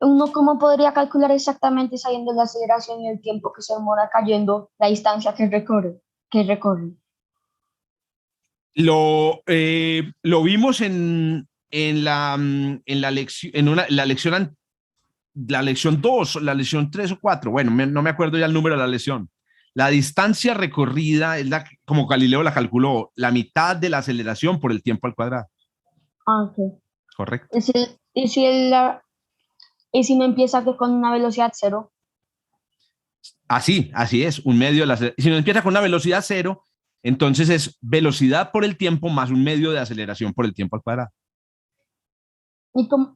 ¿Uno cómo podría calcular exactamente sabiendo la aceleración y el tiempo que se demora cayendo, la distancia que recorre? Que recorre? Lo vimos en la lección, la lección 2, la lección 3 o 4. Bueno, no me acuerdo ya el número de la lección. La distancia recorrida es como Galileo la calculó, la mitad de la aceleración por el tiempo al cuadrado. Ah, ok. Correcto. ¿Y si no empieza que con una velocidad cero? Así es, un medio de la aceleración. Si no empieza con una velocidad cero, entonces es velocidad por el tiempo más un medio de aceleración por el tiempo al cuadrado.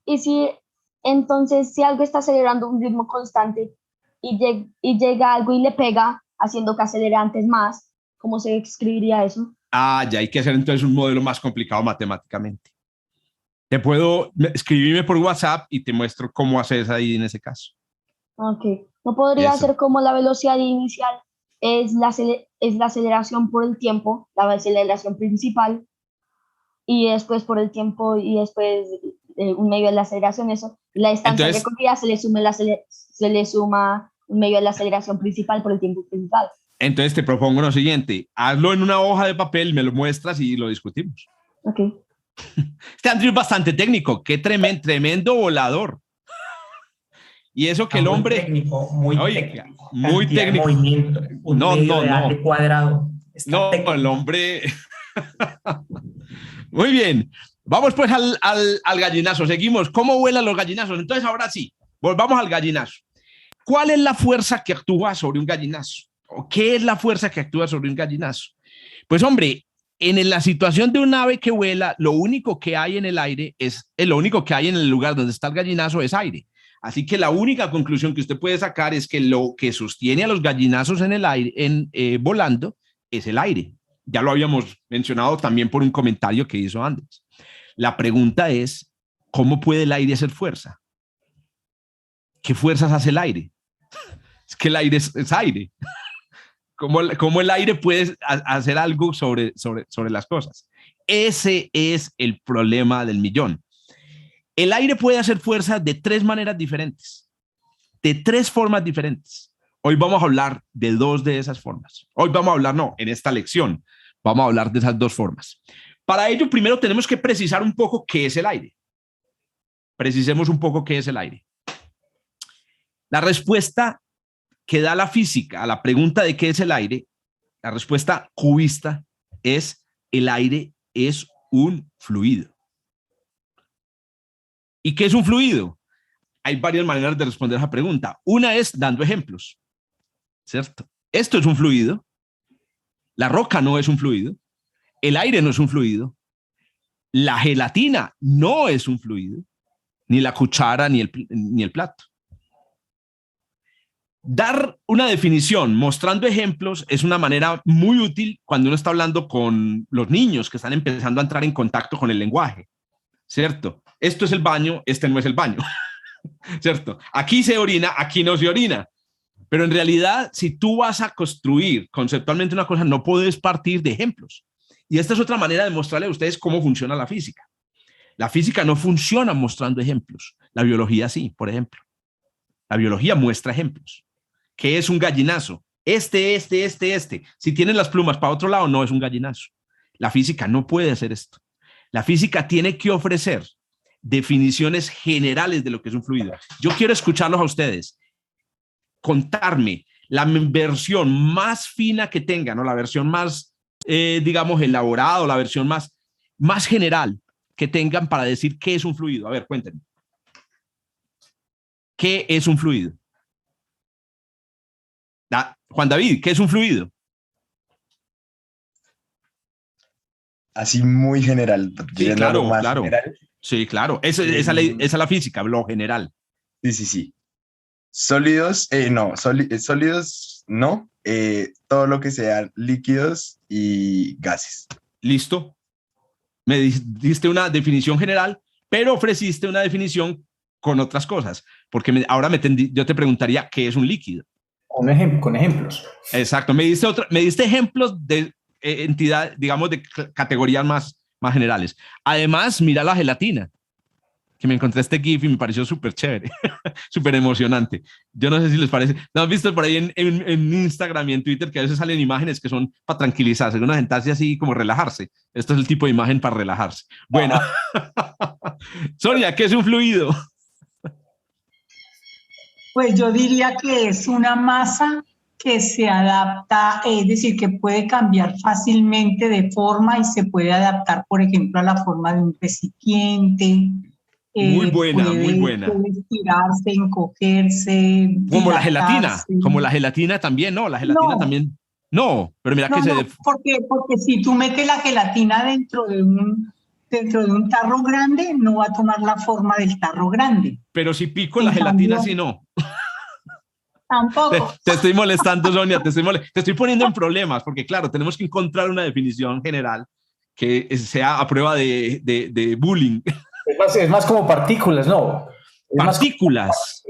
¿Y si algo está acelerando a un ritmo constante y llega algo y le pega, haciendo que acelere antes más, ¿cómo se escribiría eso? Ya hay que hacer entonces un modelo más complicado matemáticamente. Te puedo escribirme por WhatsApp y te muestro cómo haces ahí en ese caso. Ok. ¿No podría Eso. ser como la velocidad inicial es la aceleración por el tiempo, la aceleración principal, y después por el tiempo y después un medio de la aceleración, eso? La distancia Entonces, recorrida se le suma un medio de la aceleración principal por el tiempo principal. entonces te propongo lo siguiente, hazlo en una hoja de papel, me lo muestras y lo discutimos. Ok. Este Andrew es bastante técnico, qué tremendo volador. Y eso que Está el hombre, muy oiga, técnico. muy Cantidad de técnico. movimiento, un No, medio no, de no, arte cuadrado. Está no, el técnico. hombre. Muy bien, vamos pues al gallinazo, seguimos. ¿Cómo vuelan los gallinazos? Entonces ahora sí, volvamos al gallinazo. ¿Cuál es la fuerza que actúa sobre un gallinazo? ¿O qué es la fuerza que actúa sobre un gallinazo? Pues hombre, en la situación de un ave que vuela, lo único que hay en el aire lo único que hay en el lugar donde está el gallinazo es aire. Así que la única conclusión que usted puede sacar es que lo que sostiene a los gallinazos en el aire, volando, es el aire. Ya lo habíamos mencionado también por un comentario que hizo Andrés. La pregunta es, ¿cómo puede el aire hacer fuerza? ¿Qué fuerzas hace el aire? Es que el aire es aire. ¿Cómo el aire puede hacer algo sobre las cosas? Ese es el problema del millón. El aire puede hacer fuerza de tres maneras diferentes, de tres formas diferentes. Hoy vamos a hablar de dos de esas formas. Hoy vamos a hablar, no, en esta lección, vamos a hablar de esas dos formas. Para ello, primero tenemos que precisar un poco qué es el aire. Precisemos un poco qué es el aire. La respuesta que da la física a la pregunta de qué es el aire, la respuesta cubista es: el aire es un fluido. ¿Y qué es un fluido? Hay varias maneras de responder a esa pregunta. Una es dando ejemplos, ¿cierto? Esto es un fluido, la roca no es un fluido, el aire no es un fluido, la gelatina no es un fluido, ni la cuchara ni el plato. Dar una definición mostrando ejemplos es una manera muy útil cuando uno está hablando con los niños que están empezando a entrar en contacto con el lenguaje, ¿cierto? Esto es el baño, este no es el baño, ¿cierto? Aquí se orina, aquí no se orina. Pero en realidad, si tú vas a construir conceptualmente una cosa, no puedes partir de ejemplos. Y esta es otra manera de mostrarle a ustedes cómo funciona la física. La física no funciona mostrando ejemplos. La biología sí, por ejemplo. La biología muestra ejemplos. ¿Qué es un gallinazo? Este. Si tienen las plumas para otro lado, no es un gallinazo. La física no puede hacer esto. La física tiene que ofrecer definiciones generales de lo que es un fluido. Yo quiero escucharlos a ustedes, contarme la versión más fina que tengan, o la versión más, digamos, elaborada, o la versión más general que tengan para decir qué es un fluido. A ver, cuéntenme. ¿Qué es un fluido? Juan David, ¿qué es un fluido? Así muy general, Sí, yendo a lo claro, más claro. general. Sí, claro. eh, Esa es la física, lo general. sí, sí, sí. Sólidos, no, sólidos, no. Todo lo que sea líquidos y gases. Listo. Me diste una definición general, pero ofreciste una definición con otras cosas, porque ahora yo te preguntaría qué es un líquido. Con ejemplos. Exacto, me diste ejemplos de entidad, digamos, de categorías más generales. Además, mira la gelatina. que me encontré este GIF y me pareció súper chévere, súper emocionante. Yo no sé si les parece. ¿No has visto por ahí en Instagram y en Twitter que a veces salen imágenes que son para tranquilizarse, una sentarse así como relajarse? Esto es el tipo de imagen para relajarse. Bueno, Sonia, ¿qué es un fluido? Pues yo diría que es una masa que se adapta, es decir, que puede cambiar fácilmente de forma y se puede adaptar, por ejemplo, a la forma de un recipiente. Muy buena, Puede, muy buena. puede estirarse, encogerse, Como la gelatina, dilatarse. como la gelatina también, ¿no? La gelatina No, también. No, pero mira no, que se... no, porque si tú metes la gelatina dentro de un tarro grande, no va a tomar la forma del tarro grande. Pero si pico la En gelatina, cambio, sí no. tampoco. Te estoy molestando, Sonia, te estoy poniendo en problemas, porque claro, tenemos que encontrar una definición general que sea a prueba de bullying. Es más como partículas, ¿no? Es más como Partículas.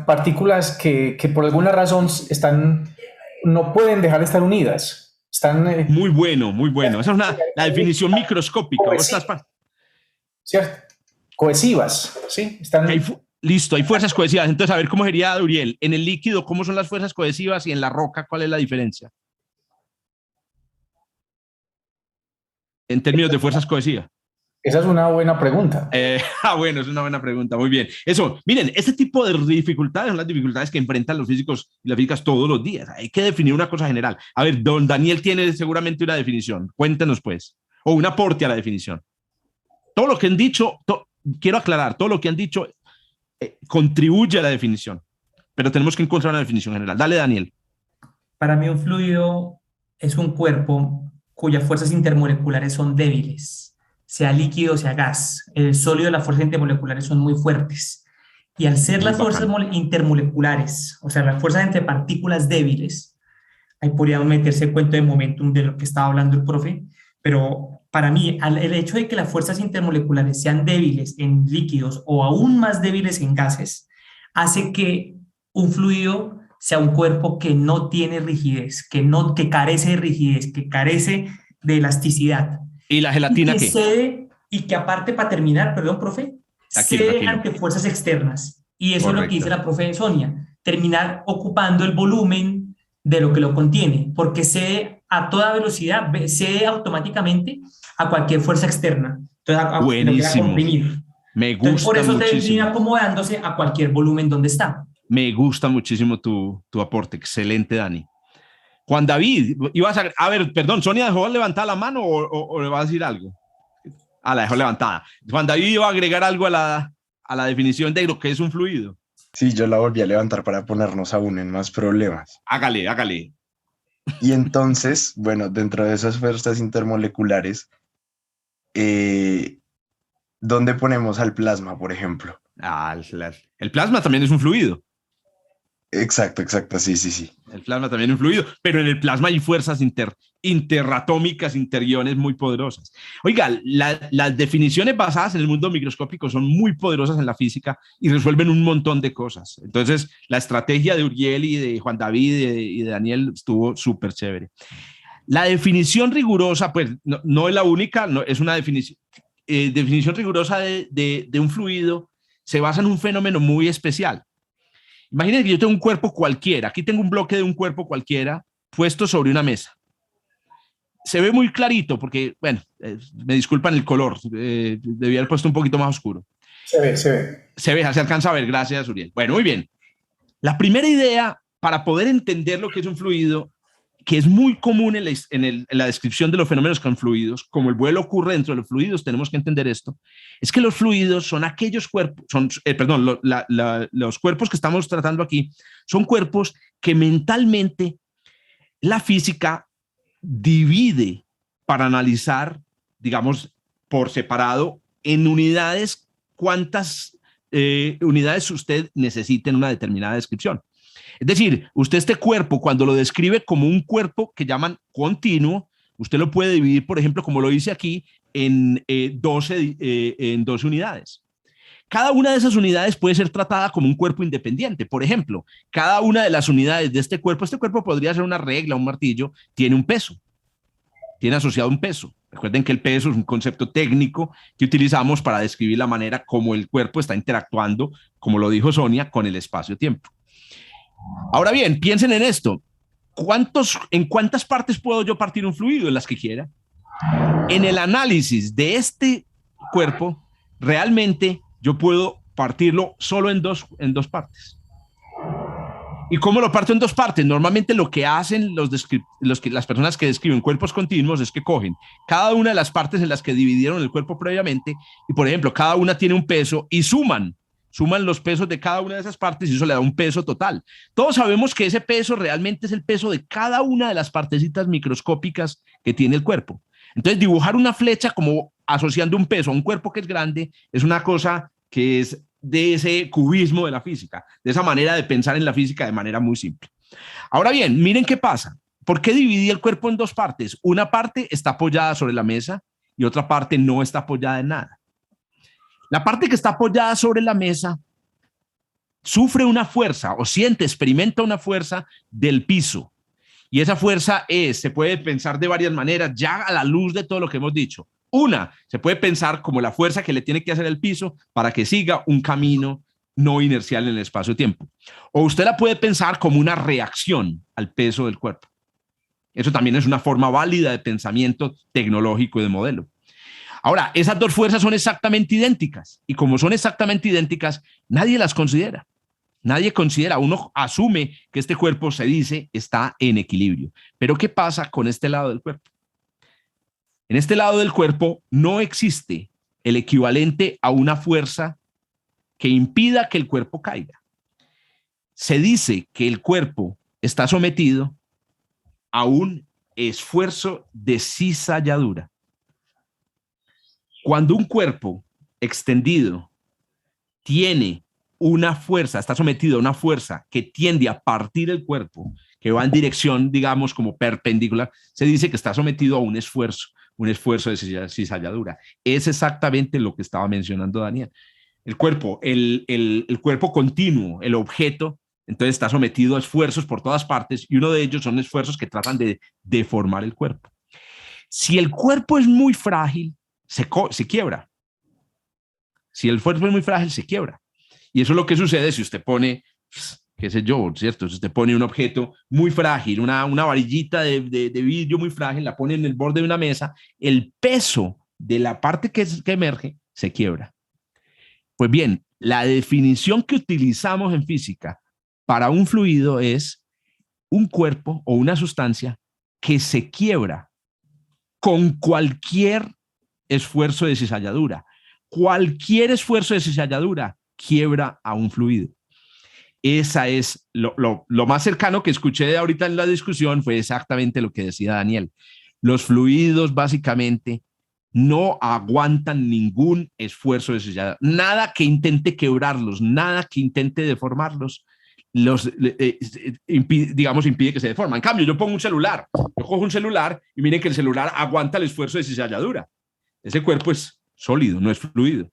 partículas que por alguna razón no pueden dejar de estar unidas. Están, Muy bueno, muy bueno. Esa es la definición microscópica. ¿cierto? Cohesivas, ¿sí? Listo, hay fuerzas cohesivas. Entonces, a ver cómo sería, Uriel. En el líquido, ¿cómo son las fuerzas cohesivas? Y en la roca, ¿cuál es la diferencia? En términos de fuerzas cohesivas. Esa es una buena pregunta. Bueno, es una buena pregunta, muy bien. Eso, miren, este tipo de dificultades son las dificultades que enfrentan los físicos y las físicas todos los días. Hay que definir una cosa general. A ver, don Daniel tiene seguramente una definición. Cuéntenos, pues, o un aporte a la definición. Todo lo que han dicho, quiero aclarar, todo lo que han dicho contribuye a la definición, pero tenemos que encontrar una definición general. Dale, Daniel. Para mí un fluido es un cuerpo cuyas fuerzas intermoleculares son débiles, sea líquido o sea gas. El sólido y las fuerzas intermoleculares son muy fuertes. Y al ser las fuerzas intermoleculares, o sea, las fuerzas entre partículas débiles, ahí podríamos meterse el cuento de momentum de lo que estaba hablando el profe, pero para mí el hecho de que las fuerzas intermoleculares sean débiles en líquidos o aún más débiles en gases, hace que un fluido sea un cuerpo que no tiene rigidez, que carece de rigidez, que carece de elasticidad. ¿Y la gelatina qué? Cede, y que aparte, para terminar, perdón, profe, cede ante fuerzas externas. Y eso es lo que dice la profe Sonia, terminar ocupando el volumen de lo que lo contiene, porque cede a toda velocidad, cede automáticamente a cualquier fuerza externa. Entonces, buenísimo. Me gusta. Entonces, por eso muchísimo. termina acomodándose a cualquier volumen donde está. Me gusta muchísimo tu aporte. Excelente, Dani. Juan David, ibas a ver, perdón, ¿Sonia dejó levantada la mano o le va a decir algo? La dejó levantada. Juan David iba a agregar algo a la definición de lo que es un fluido. Sí, yo la volví a levantar para ponernos aún en más problemas. Hágale. Y entonces, bueno, dentro de esas fuerzas intermoleculares, ¿dónde ponemos al plasma, por ejemplo? El plasma también es un fluido. Exacto, sí. El plasma también es un fluido, pero en el plasma hay fuerzas interatómicas, interiones muy poderosas. Oiga, las definiciones basadas en el mundo microscópico son muy poderosas en la física y resuelven un montón de cosas. Entonces, la estrategia de Uriel y de Juan David y de Daniel estuvo súper chévere. La definición rigurosa, pues, no es la única, no, es una definición rigurosa de un fluido, se basa en un fenómeno muy especial. Imagínense que yo tengo un cuerpo cualquiera, aquí tengo un bloque de un cuerpo cualquiera puesto sobre una mesa. Se ve muy clarito porque, bueno, me disculpan el color, debía haber puesto un poquito más oscuro. Se ve. Se alcanza a ver, gracias, Uriel. Bueno, muy bien. La primera idea para poder entender lo que es un fluido, que es muy común en la descripción de los fenómenos con fluidos, como el vuelo ocurre dentro de los fluidos, tenemos que entender esto, es que los fluidos son aquellos cuerpos, los cuerpos que estamos tratando aquí, son cuerpos que mentalmente la física divide para analizar, digamos, por separado, en unidades, cuántas unidades usted necesita en una determinada descripción. Es decir, usted este cuerpo, cuando lo describe como un cuerpo que llaman continuo, usted lo puede dividir, por ejemplo, como lo dice aquí, en 12 unidades. Cada una de esas unidades puede ser tratada como un cuerpo independiente. Por ejemplo, cada una de las unidades de este cuerpo podría ser una regla, un martillo, tiene un peso, tiene asociado un peso. Recuerden que el peso es un concepto técnico que utilizamos para describir la manera como el cuerpo está interactuando, como lo dijo Sonia, con el espacio-tiempo. Ahora bien, piensen en esto. ¿En cuántas partes puedo yo partir un fluido? En las que quiera. En el análisis de este cuerpo, realmente yo puedo partirlo solo en dos partes. ¿Y cómo lo parto en dos partes? Normalmente lo que hacen las personas que describen cuerpos continuos es que cogen cada una de las partes en las que dividieron el cuerpo previamente y, por ejemplo, cada una tiene un peso y suman los pesos de cada una de esas partes y eso le da un peso total. Todos sabemos que ese peso realmente es el peso de cada una de las partecitas microscópicas que tiene el cuerpo. Entonces, dibujar una flecha como asociando un peso a un cuerpo que es grande es una cosa que es de ese cubismo de la física, de esa manera de pensar en la física de manera muy simple. Ahora bien, miren qué pasa. ¿Por qué dividí el cuerpo en dos partes? Una parte está apoyada sobre la mesa y otra parte no está apoyada en nada. La parte que está apoyada sobre la mesa sufre una fuerza o experimenta una fuerza del piso. Y esa fuerza se puede pensar de varias maneras, ya a la luz de todo lo que hemos dicho. Una, se puede pensar como la fuerza que le tiene que hacer el piso para que siga un camino no inercial en el espacio-tiempo. O usted la puede pensar como una reacción al peso del cuerpo. Eso también es una forma válida de pensamiento tecnológico y de modelo. Ahora, esas dos fuerzas son exactamente idénticas y como son exactamente idénticas, nadie las considera. Nadie considera, uno asume que este cuerpo se dice está en equilibrio. Pero ¿qué pasa con este lado del cuerpo? En este lado del cuerpo no existe el equivalente a una fuerza que impida que el cuerpo caiga. Se dice que el cuerpo está sometido a un esfuerzo de cizalladura. Cuando un cuerpo extendido tiene una fuerza, está sometido a una fuerza que tiende a partir el cuerpo, que va en dirección, digamos, como perpendicular, se dice que está sometido a un esfuerzo de cizalladura. Es exactamente lo que estaba mencionando Daniel. El cuerpo, el cuerpo continuo, el objeto, entonces está sometido a esfuerzos por todas partes y uno de ellos son esfuerzos que tratan de deformar el cuerpo. Si el cuerpo es muy frágil, se quiebra. Si el cuerpo es muy frágil, se quiebra. Y eso es lo que sucede si usted pone, qué sé yo, ¿cierto? Si usted pone un objeto muy frágil, una varillita de vidrio muy frágil, la pone en el borde de una mesa, el peso de la parte que emerge se quiebra. Pues bien, la definición que utilizamos en física para un fluido es un cuerpo o una sustancia que se quiebra con cualquier esfuerzo de cizalladura. Cualquier esfuerzo de cizalladura quiebra a un fluido. Esa es lo más cercano que escuché de ahorita en la discusión fue exactamente lo que decía Daniel. Los fluidos básicamente no aguantan ningún esfuerzo de cizalladura. Nada que intente quebrarlos, nada que intente deformarlos, impide que se deformen. En cambio, yo pongo un celular, yo cojo un celular y miren que el celular aguanta el esfuerzo de cizalladura. Ese cuerpo es sólido, no es fluido,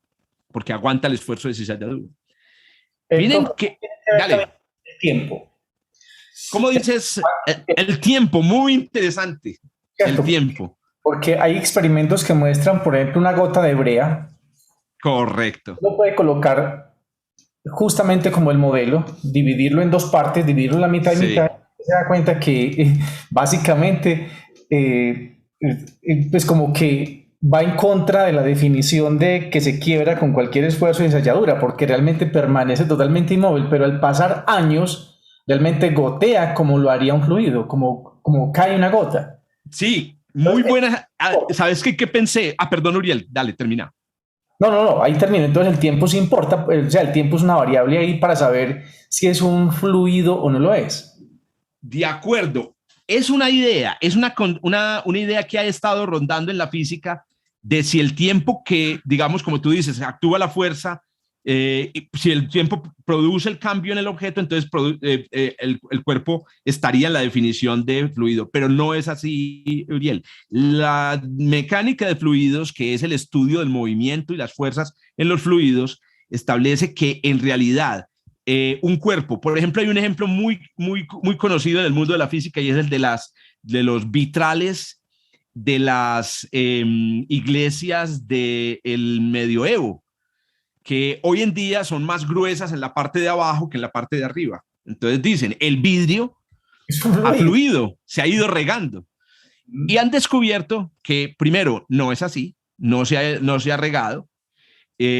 porque aguanta el esfuerzo de cizalladura. Miren que... Dale. El tiempo. ¿Cómo dices? El tiempo, muy interesante. ¿Cierto? El tiempo. Porque hay experimentos que muestran, por ejemplo, una gota de brea. Correcto. Uno puede colocar justamente como el modelo, dividirlo en dos partes, dividirlo en la mitad y Sí. mitad. Se da cuenta que básicamente, pues como que va en contra de la definición de que se quiebra con cualquier esfuerzo de ensayadura, porque realmente permanece totalmente inmóvil, pero al pasar años, realmente gotea como lo haría un fluido, como cae una gota. Sí, muy buena. ¿Sabes qué pensé? Perdón, Uriel, dale, termina. No, ahí termino. Entonces el tiempo sí importa, o sea, el tiempo es una variable ahí para saber si es un fluido o no lo es. De acuerdo. Es una idea, es una idea que ha estado rondando en la física de si el tiempo que, digamos, como tú dices, actúa la fuerza, si el tiempo produce el cambio en el objeto, entonces el cuerpo estaría en la definición de fluido, pero no es así, Uriel. La mecánica de fluidos, que es el estudio del movimiento y las fuerzas en los fluidos, establece que en realidad un cuerpo, por ejemplo, hay un ejemplo muy conocido en el mundo de la física y es el de los vitrales de las iglesias del medioevo, que hoy en día son más gruesas en la parte de abajo que en la parte de arriba. Entonces dicen, el vidrio ha fluido, se ha ido regando. Y han descubierto que, primero, no es así, no se ha regado,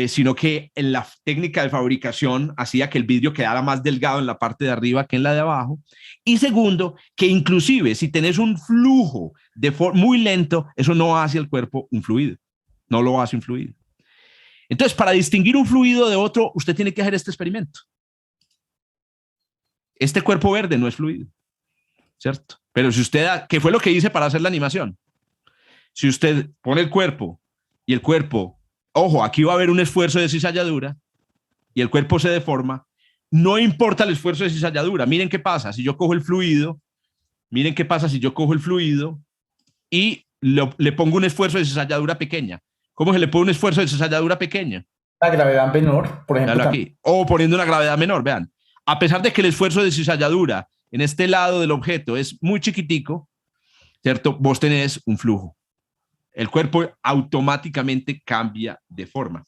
sino que en la técnica de fabricación hacía que el vidrio quedara más delgado en la parte de arriba que en la de abajo. Y segundo, que inclusive si tenés un flujo muy lento, eso no hace al cuerpo un fluido, no lo hace un fluido. Entonces, para distinguir un fluido de otro, usted tiene que hacer este experimento. Este cuerpo verde no es fluido, ¿cierto? Pero si usted, ¿qué fue lo que hice para hacer la animación? Si usted pone el cuerpo y el cuerpo, ojo, aquí va a haber un esfuerzo de cizalladura y el cuerpo se deforma, no importa el esfuerzo de cizalladura. Miren qué pasa si yo cojo el fluido, miren qué pasa si yo cojo el fluido y le pongo un esfuerzo de cizalladura pequeña. ¿Cómo se le pone un esfuerzo de cizalladura pequeña? La gravedad menor, por ejemplo. Aquí. O poniendo una gravedad menor, vean. A pesar de que el esfuerzo de cizalladura en este lado del objeto es muy chiquitico, ¿cierto? Vos tenés un flujo. El cuerpo automáticamente cambia de forma.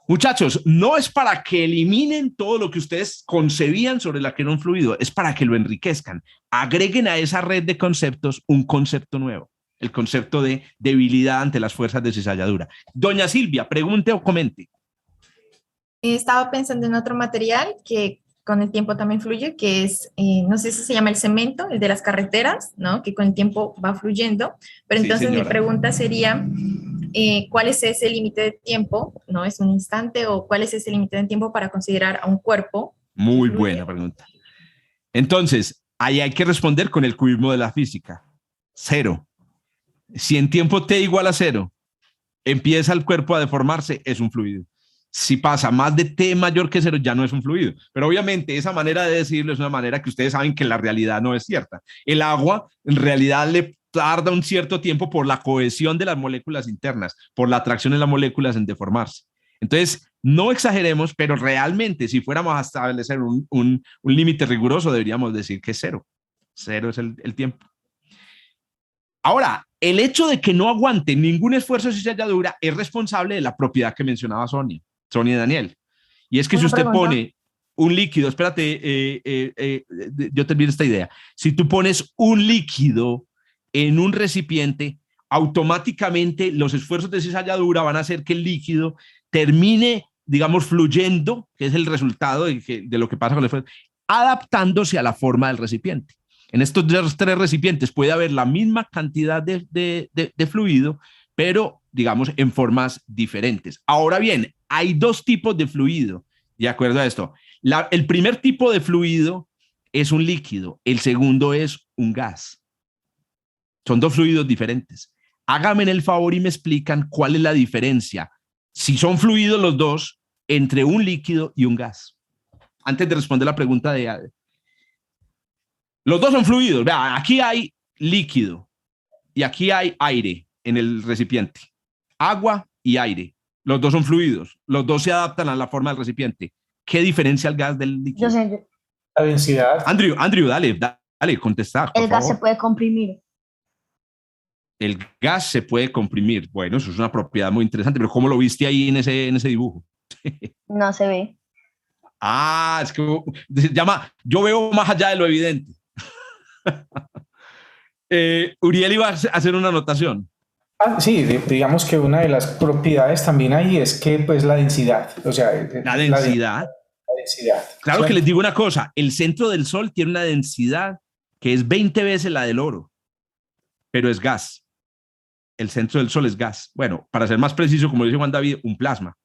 Muchachos, no es para que eliminen todo lo que ustedes concebían sobre la que era un fluido, es para que lo enriquezcan. Agreguen a esa red de conceptos un concepto nuevo, el concepto de debilidad ante las fuerzas de cizalladura. Doña Silvia, pregunte o comente. Estaba pensando en otro material que con el tiempo también fluye, que es, no sé si se llama el cemento, el de las carreteras, ¿no? Que con el tiempo va fluyendo. Pero Sí, entonces señora. mi pregunta sería, ¿cuál es ese límite de tiempo? ¿No? ¿Es un instante o cuál es ese límite de tiempo para considerar a un cuerpo? Muy buena pregunta. Entonces, ahí hay que responder con el cubismo de la física. 0. Si en tiempo t igual a 0 empieza el cuerpo a deformarse, es un fluido. Si pasa más de t mayor que 0, ya no es un fluido. Pero obviamente esa manera de decirlo es una manera que ustedes saben que la realidad no es cierta. El agua en realidad le tarda un cierto tiempo por la cohesión de las moléculas internas, por la atracción de las moléculas en deformarse. Entonces, no exageremos, pero realmente si fuéramos a establecer un límite riguroso, deberíamos decir que es 0. 0 es el tiempo. Ahora, el hecho de que no aguante ningún esfuerzo de cizalladura es responsable de la propiedad que mencionaba Sonia y Daniel. Y es que si usted pone un líquido, espérate, yo termino esta idea. Si tú pones un líquido en un recipiente, automáticamente los esfuerzos de cizalladura van a hacer que el líquido termine, digamos, fluyendo, que es el resultado de lo que pasa con el esfuerzo, adaptándose a la forma del recipiente. En estos 3 recipientes puede haber la misma cantidad de fluido, pero, digamos, en formas diferentes. Ahora bien, hay 2 tipos de fluido, de acuerdo a esto. El primer tipo de fluido es un líquido, el segundo es un gas. Son 2 fluidos diferentes. Háganme el favor y me explican cuál es la diferencia, si son fluidos los 2, entre un líquido y un gas. Antes de responder la pregunta de... Los 2 son fluidos. Vea, aquí hay líquido y aquí hay aire en el recipiente. Agua y aire. Los 2 son fluidos. Los 2 se adaptan a la forma del recipiente. ¿Qué diferencia el gas del líquido? Yo sé, La densidad. Andrew, dale, contestar. el gas se puede comprimir. El gas se puede comprimir. Bueno, eso es una propiedad muy interesante, pero ¿cómo lo viste ahí en ese dibujo? No se ve. Ah, es que se llama, yo veo más allá de lo evidente. Uriel iba a hacer una anotación. Sí, digamos que una de las propiedades también ahí es que pues la densidad, o sea, La densidad. La densidad. Claro, ¿cierto? que les digo una cosa, el centro del Sol tiene una densidad que es 20 veces la del oro, pero es gas. El centro del Sol es gas. Bueno, para ser más preciso, como dice Juan David, un plasma.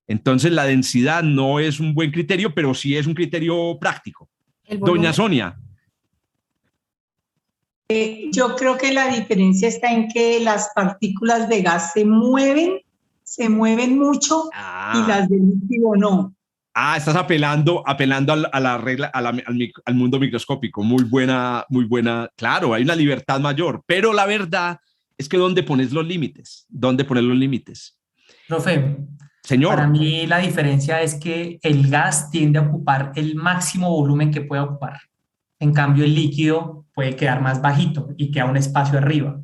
Entonces la densidad no es un buen criterio, pero sí es un criterio práctico. Doña Sonia. Yo creo que la diferencia está en que las partículas de gas se mueven mucho y las de líquido no. Estás apelando a la regla, al mundo microscópico. Muy buena. Claro, hay una libertad mayor, pero la verdad es que ¿dónde pones los límites? Profe, Señor. Para mí la diferencia es que el gas tiende a ocupar el máximo volumen que puede ocupar. En cambio, el líquido puede quedar más bajito y queda un espacio arriba.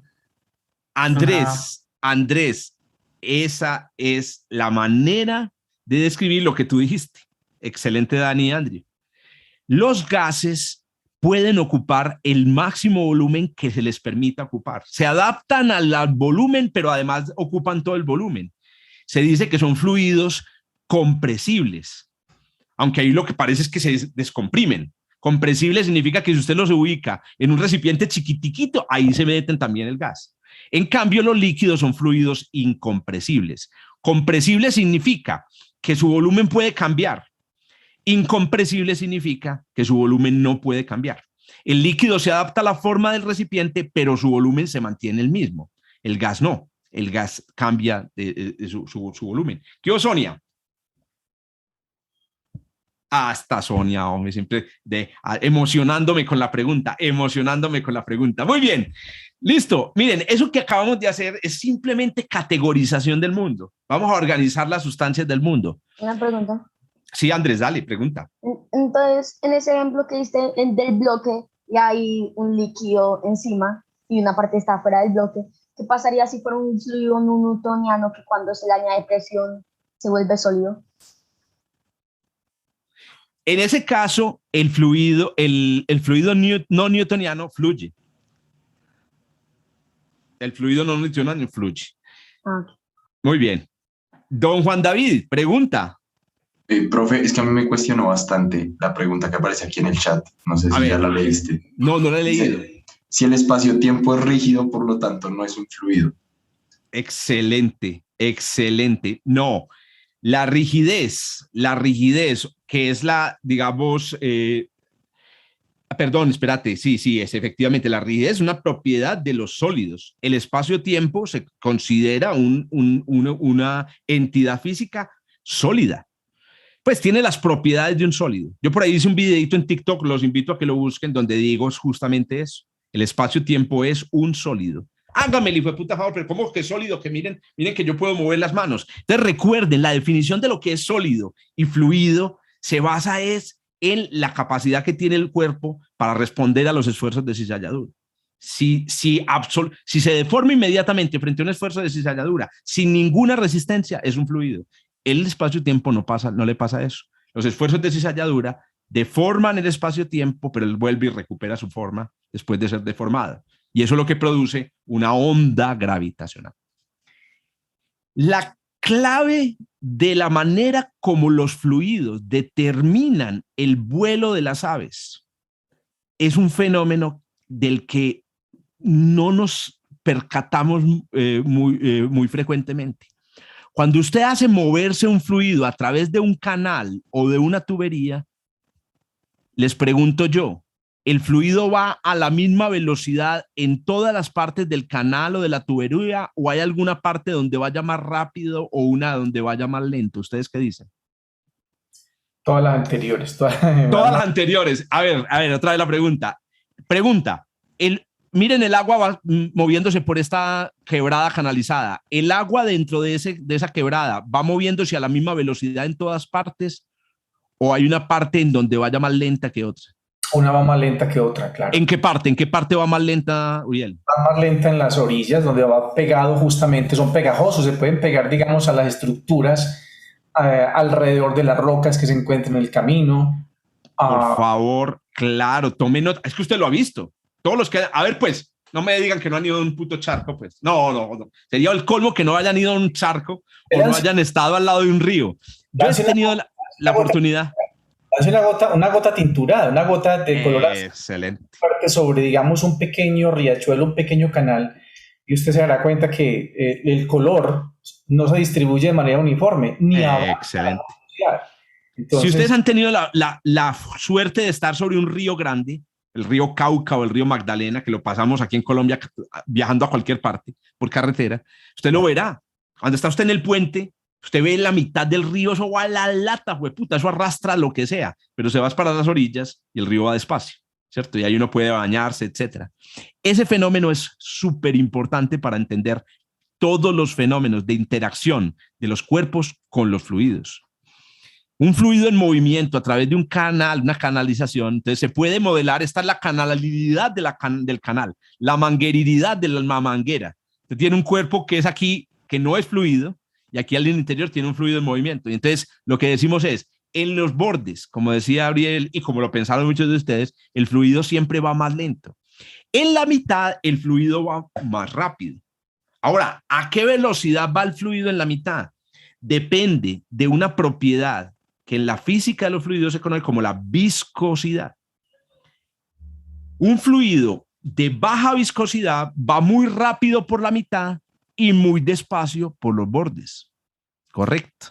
Andrés, esa es la manera de describir lo que tú dijiste. Excelente, Dani y Andrew. Los gases pueden ocupar el máximo volumen que se les permita ocupar. Se adaptan al volumen, pero además ocupan todo el volumen. Se dice que son fluidos compresibles, aunque ahí lo que parece es que se descomprimen. Compresible significa que si usted los ubica en un recipiente chiquitiquito, ahí se meten también el gas. En cambio, los líquidos son fluidos incompresibles. Compresible significa que su volumen puede cambiar. Incompresible significa que su volumen no puede cambiar. El líquido se adapta a la forma del recipiente, pero su volumen se mantiene el mismo. El gas no. El gas cambia su volumen. ¿Qué os, Sonia? Hasta Sonia, hombre, siempre emocionándome con la pregunta. Muy bien, listo. Miren, eso que acabamos de hacer es simplemente categorización del mundo. Vamos a organizar las sustancias del mundo. Una pregunta. Sí, Andrés, dale, pregunta. Entonces, en ese ejemplo que diste del bloque y hay un líquido encima y una parte está fuera del bloque, ¿qué pasaría si fuera un fluido no newtoniano que cuando se le añade presión se vuelve sólido? En ese caso, el fluido no newtoniano fluye. El fluido no newtoniano fluye. Okay. Muy bien. Don Juan David, pregunta. Profe, es que a mí me cuestionó bastante la pregunta que aparece aquí en el chat. No sé si ya la leíste. No la he leído. Si el espacio-tiempo es rígido, por lo tanto, no es un fluido. Excelente. No, la rigidez, que es la, digamos, perdón, espérate, sí, es efectivamente la rigidez es una propiedad de los sólidos. El espacio-tiempo se considera una entidad física sólida. Pues tiene las propiedades de un sólido. Yo por ahí hice un videito en TikTok, los invito a que lo busquen, donde digo justamente eso. El espacio-tiempo es un sólido. Hágame el hijo de puta favor, pero ¿cómo que es sólido? Que miren que yo puedo mover las manos. Entonces recuerden, la definición de lo que es sólido y fluido se basa en la capacidad que tiene el cuerpo para responder a los esfuerzos de cizalladura. Si se deforma inmediatamente frente a un esfuerzo de cizalladura sin ninguna resistencia, es un fluido. El espacio-tiempo no le pasa eso. Los esfuerzos de cizalladura deforman el espacio-tiempo, pero él vuelve y recupera su forma después de ser deformado. Y eso es lo que produce una onda gravitacional. La clave de la manera como los fluidos determinan el vuelo de las aves es un fenómeno del que no nos percatamos muy frecuentemente. Cuando usted hace moverse un fluido a través de un canal o de una tubería, les pregunto yo, ¿el fluido va a la misma velocidad en todas las partes del canal o de la tubería o hay alguna parte donde vaya más rápido o una donde vaya más lento? ¿Ustedes qué dicen? Todas las anteriores. Todas las anteriores. A ver, otra vez la pregunta. Miren, el agua va moviéndose por esta quebrada canalizada. ¿El agua dentro de esa quebrada va moviéndose a la misma velocidad en todas partes o hay una parte en donde vaya más lenta que otra? Una va más lenta que otra, claro. ¿En qué parte va más lenta, Uriel? Va más lenta en las orillas, donde va pegado justamente, son pegajosos, se pueden pegar, digamos, a las estructuras alrededor de las rocas que se encuentran en el camino. Por favor, claro, tome nota. Es que usted lo ha visto. Todos los que... A ver, pues, no me digan que no han ido a un puto charco, pues. No. Sería el colmo que no hayan ido a un charco o no hayan estado al lado de un río. Yo he tenido la oportunidad. Hace una gota tinturada, una gota de color excelente sobre, digamos, un pequeño riachuelo, un pequeño canal, y usted se dará cuenta que el color no se distribuye de manera uniforme, ni excelente. Entonces, si ustedes han tenido la suerte de estar sobre un río grande, el río Cauca o el río Magdalena, que lo pasamos aquí en Colombia viajando a cualquier parte por carretera, usted lo verá. Cuando está usted en el puente, usted ve la mitad del río, eso va a la lata, hueputa, eso arrastra lo que sea, pero se va para las orillas y el río va despacio, ¿cierto? Y ahí uno puede bañarse, etcétera. Ese fenómeno es súper importante para entender todos los fenómenos de interacción de los cuerpos con los fluidos. Un fluido en movimiento a través de un canal, una canalización, entonces se puede modelar, esta es la canalidad del canal, la mangueridad de la manguera. Usted tiene un cuerpo que es aquí, que no es fluido, y aquí al interior tiene un fluido en movimiento. Y entonces lo que decimos es, en los bordes, como decía Gabriel, y como lo pensaron muchos de ustedes, el fluido siempre va más lento. En la mitad, el fluido va más rápido. Ahora, ¿a qué velocidad va el fluido en la mitad? Depende de una propiedad que en la física de los fluidos se conoce como la viscosidad. Un fluido de baja viscosidad va muy rápido por la mitad y muy despacio por los bordes. Correcto.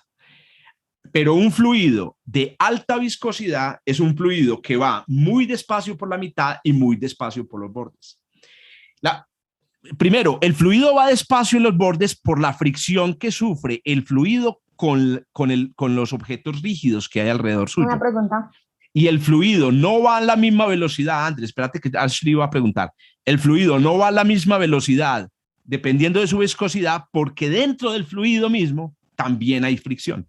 Pero un fluido de alta viscosidad es un fluido que va muy despacio por la mitad y muy despacio por los bordes. Primero, el fluido va despacio en los bordes por la fricción que sufre el fluido con los objetos rígidos que hay alrededor suyo. Una pregunta. Y el fluido no va a la misma velocidad, Andrés, espérate que Ashley va a preguntar. El fluido no va a la misma velocidad dependiendo de su viscosidad, porque dentro del fluido mismo también hay fricción.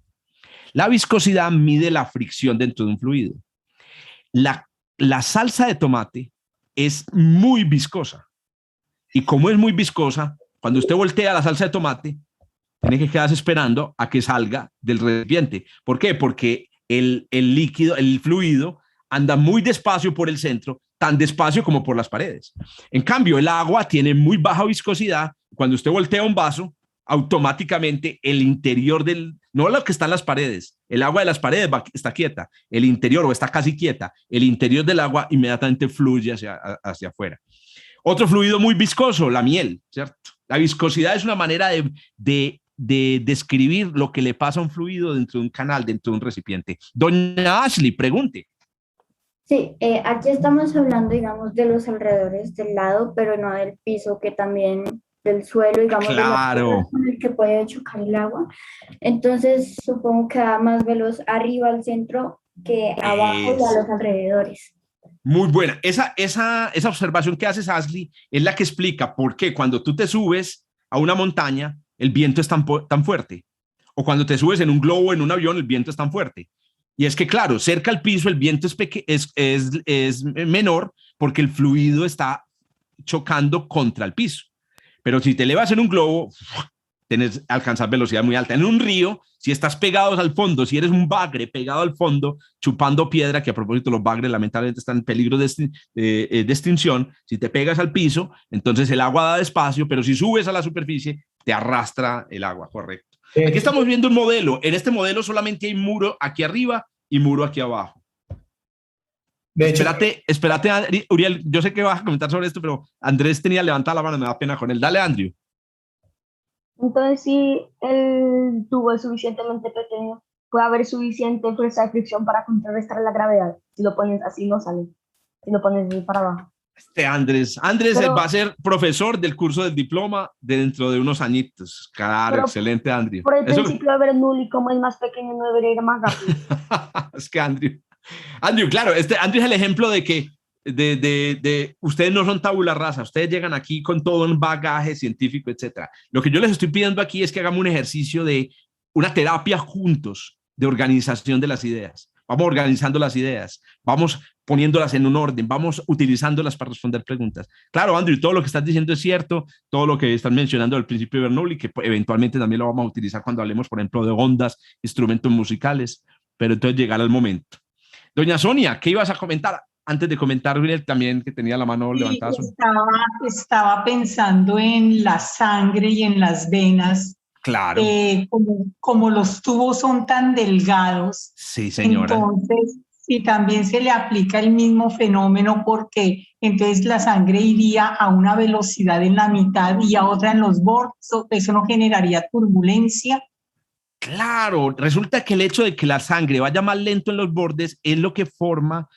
La viscosidad mide la fricción dentro de un fluido. La salsa de tomate es muy viscosa. Y como es muy viscosa, cuando usted voltea la salsa de tomate, tiene que quedarse esperando a que salga del recipiente. ¿Por qué? Porque el líquido, el fluido, anda muy despacio por el centro, tan despacio como por las paredes. En cambio, el agua tiene muy baja viscosidad. Cuando usted voltea un vaso, automáticamente el interior no lo que está en las paredes, el agua de las paredes está quieta, el interior o está casi quieta, el interior del agua inmediatamente fluye hacia afuera. Otro fluido muy viscoso, la miel, ¿cierto? La viscosidad es una manera de describir lo que le pasa a un fluido dentro de un canal, dentro de un recipiente. Doña Ashley, pregunte. Sí, aquí estamos hablando, digamos, de los alrededores del lado, pero no del piso, que también del suelo, digamos, claro, con el que puede chocar el agua. Entonces, supongo que va más veloz arriba al centro que abajo y a los alrededores. Muy buena. Esa observación que haces, Ashley, es la que explica por qué cuando tú te subes a una montaña, el viento es tan fuerte. O cuando te subes en un globo, en un avión, el viento es tan fuerte. Y es que, claro, cerca al piso el viento es menor porque el fluido está chocando contra el piso. Pero si te elevas en un globo, alcanzar velocidad muy alta. En un río, si estás pegado al fondo, si eres un bagre pegado al fondo, chupando piedra, que a propósito los bagres lamentablemente están en peligro de extinción, si te pegas al piso, entonces el agua da despacio, pero si subes a la superficie, te arrastra el agua, correcto. Aquí estamos viendo un modelo. En este modelo solamente hay muro aquí arriba y muro aquí abajo. De hecho, espérate, Uriel, yo sé que vas a comentar sobre esto, pero Andrés tenía levantada la mano, me da pena con él. Dale, Andrew. Entonces, si el tubo es suficientemente pequeño, puede haber suficiente fuerza de fricción para contrarrestar la gravedad. Si lo pones así, no sale. Si lo pones para abajo. Andrés va a ser profesor del curso del diploma dentro de unos añitos. Claro, excelente, Andrew. Por el principio de Bernoulli, como es más pequeño, no debería ir más rápido. Es que Andrew, claro, Andrew es el ejemplo de que ustedes no son tabula rasa, ustedes llegan aquí con todo un bagaje científico, etcétera. Lo que yo les estoy pidiendo aquí es que hagamos un ejercicio de una terapia juntos de organización de las ideas. Vamos organizando las ideas, vamos poniéndolas en un orden, vamos utilizándolas para responder preguntas. Claro, Andrew, todo lo que estás diciendo es cierto, todo lo que están mencionando del principio de Bernoulli, que eventualmente también lo vamos a utilizar cuando hablemos, por ejemplo, de ondas, instrumentos musicales, pero entonces llegará el momento. Doña Sonia, ¿qué ibas a comentar? Antes de comentar, también que tenía la mano levantada. Estaba pensando en la sangre y en las venas. Claro. Como los tubos son tan delgados. Sí, señora. Entonces, sí, también se le aplica el mismo fenómeno porque entonces la sangre iría a una velocidad en la mitad y a otra en los bordes. Eso no generaría turbulencia. Claro, resulta que el hecho de que la sangre vaya más lento en los bordes es lo que forma